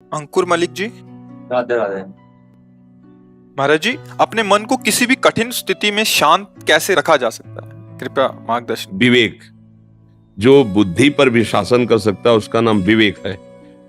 अंकुर मलिक जी। राधे राधे। महाराज जी, अपने मन को किसी भी कठिन स्थिति में शांत कैसे रखा जा सकता है, कृपया मार्गदर्शन। विवेक, जो बुद्धि पर भी शासन कर सकता है उसका नाम विवेक है।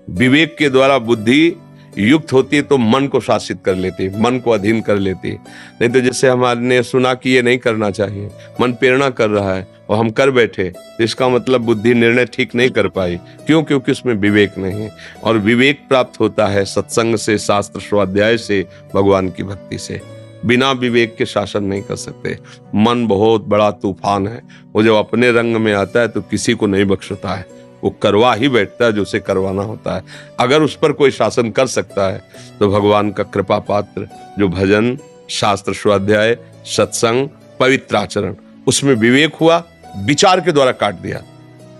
विवेक के द्वारा बुद्धि युक्त होती है तो मन को शासित कर लेती है, मन को अधीन कर लेती है। नहीं तो जैसे हमने सुना कि ये नहीं करना चाहिए, मन प्रेरणा कर रहा है और हम कर बैठे, तो इसका मतलब बुद्धि निर्णय ठीक नहीं कर पाई। क्यों? क्योंकि उसमें विवेक नहीं है। और विवेक प्राप्त होता है सत्संग से, शास्त्र स्वाध्याय से, भगवान की भक्ति से। बिना विवेक के शासन नहीं कर सकते। मन बहुत बड़ा तूफान है, वो जब अपने रंग में आता है तो किसी को नहीं बख्शता है, वो करवा ही बैठता है जो उसे करवाना होता है। अगर उस पर कोई शासन कर सकता है तो भगवान का कृपा पात्र, जो भजन, शास्त्र स्वाध्याय, सत्संग, पवित्र आचरण, उसमें विवेक हुआ, विचार के द्वारा काट दिया।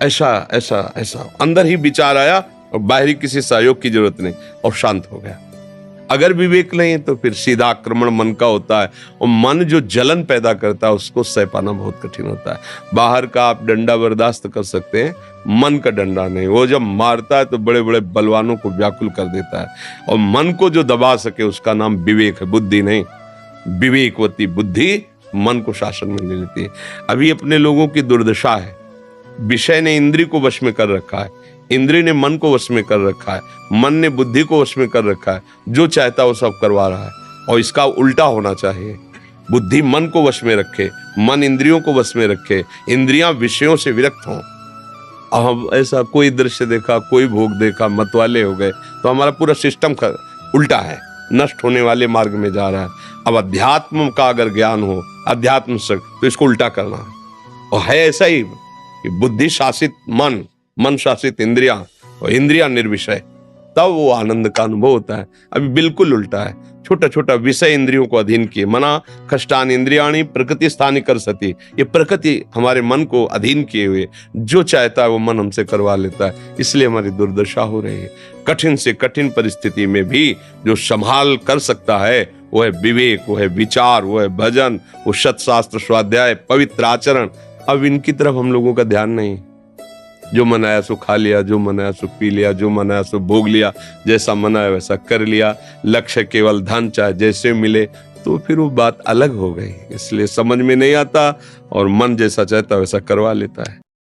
ऐसा ऐसा ऐसा अंदर ही विचार आया और बाहरी किसी सहयोग की जरूरत नहीं, और शांत हो गया। अगर विवेक नहीं है तो फिर सीधा आक्रमण मन का होता है, और मन जो जलन पैदा करता है उसको सह पाना बहुत कठिन होता है। बाहर का आप डंडा बर्दाश्त कर सकते हैं, मन का डंडा नहीं। वो जब मारता है तो बड़े बड़े बलवानों को व्याकुल कर देता है। और मन को जो दबा सके उसका नाम विवेक है, बुद्धि नहीं। विवेकवती बुद्धि मन को शासन में ले लेती है। अभी अपने लोगों की दुर्दशा है, विषय ने इंद्रिय को वश में कर रखा है, इंद्रिय ने मन को वश में कर रखा है, मन ने बुद्धि को वश में कर रखा है। जो चाहता है वो सब करवा रहा है, और इसका उल्टा होना चाहिए। बुद्धि मन को वश में रखे, मन इंद्रियों को वश में रखे, इंद्रियां विषयों से विरक्त हों। अब ऐसा कोई दृश्य देखा, कोई भोग देखा, मतवाले हो गए, तो हमारा पूरा सिस्टम उल्टा है, नष्ट होने वाले मार्ग में जा रहा है। अब अध्यात्म का अगर ज्ञान हो, अध्यात्म से, तो इसको उल्टा करना है। और है ऐसा ही कि बुद्धि शासित मन, मन शासित इंद्रियां, और इंद्रियां निर्विषय, तब वो आनंद का अनुभव होता है। अभी बिल्कुल उल्टा है। छोटा छोटा विषय इंद्रियों को अधीन किए, मना कष्टानि इंद्रियाणि प्रकृति स्थानि कर सती। ये प्रकृति हमारे मन को अधीन किए हुए, जो चाहता है वो मन हमसे करवा लेता है। इसलिए हमारी दुर्दशा हो रही है। कठिन से कठिन परिस्थिति में भी जो संभाल कर सकता है वो है विवेक, वो है विचार, वो है भजन, वो सत्शास्त्र स्वाध्याय, पवित्र आचरण। अब इनकी तरफ हम लोगों का ध्यान नहीं। जो मन आया सो खा लिया, जो मन आया सो पी लिया, जो मन आया सो भोग लिया, जैसा मन आया वैसा कर लिया। लक्ष्य केवल धन, चाहे जैसे मिले, तो फिर वो बात अलग हो गई। इसलिए समझ में नहीं आता और मन जैसा चाहता वैसा करवा लेता है।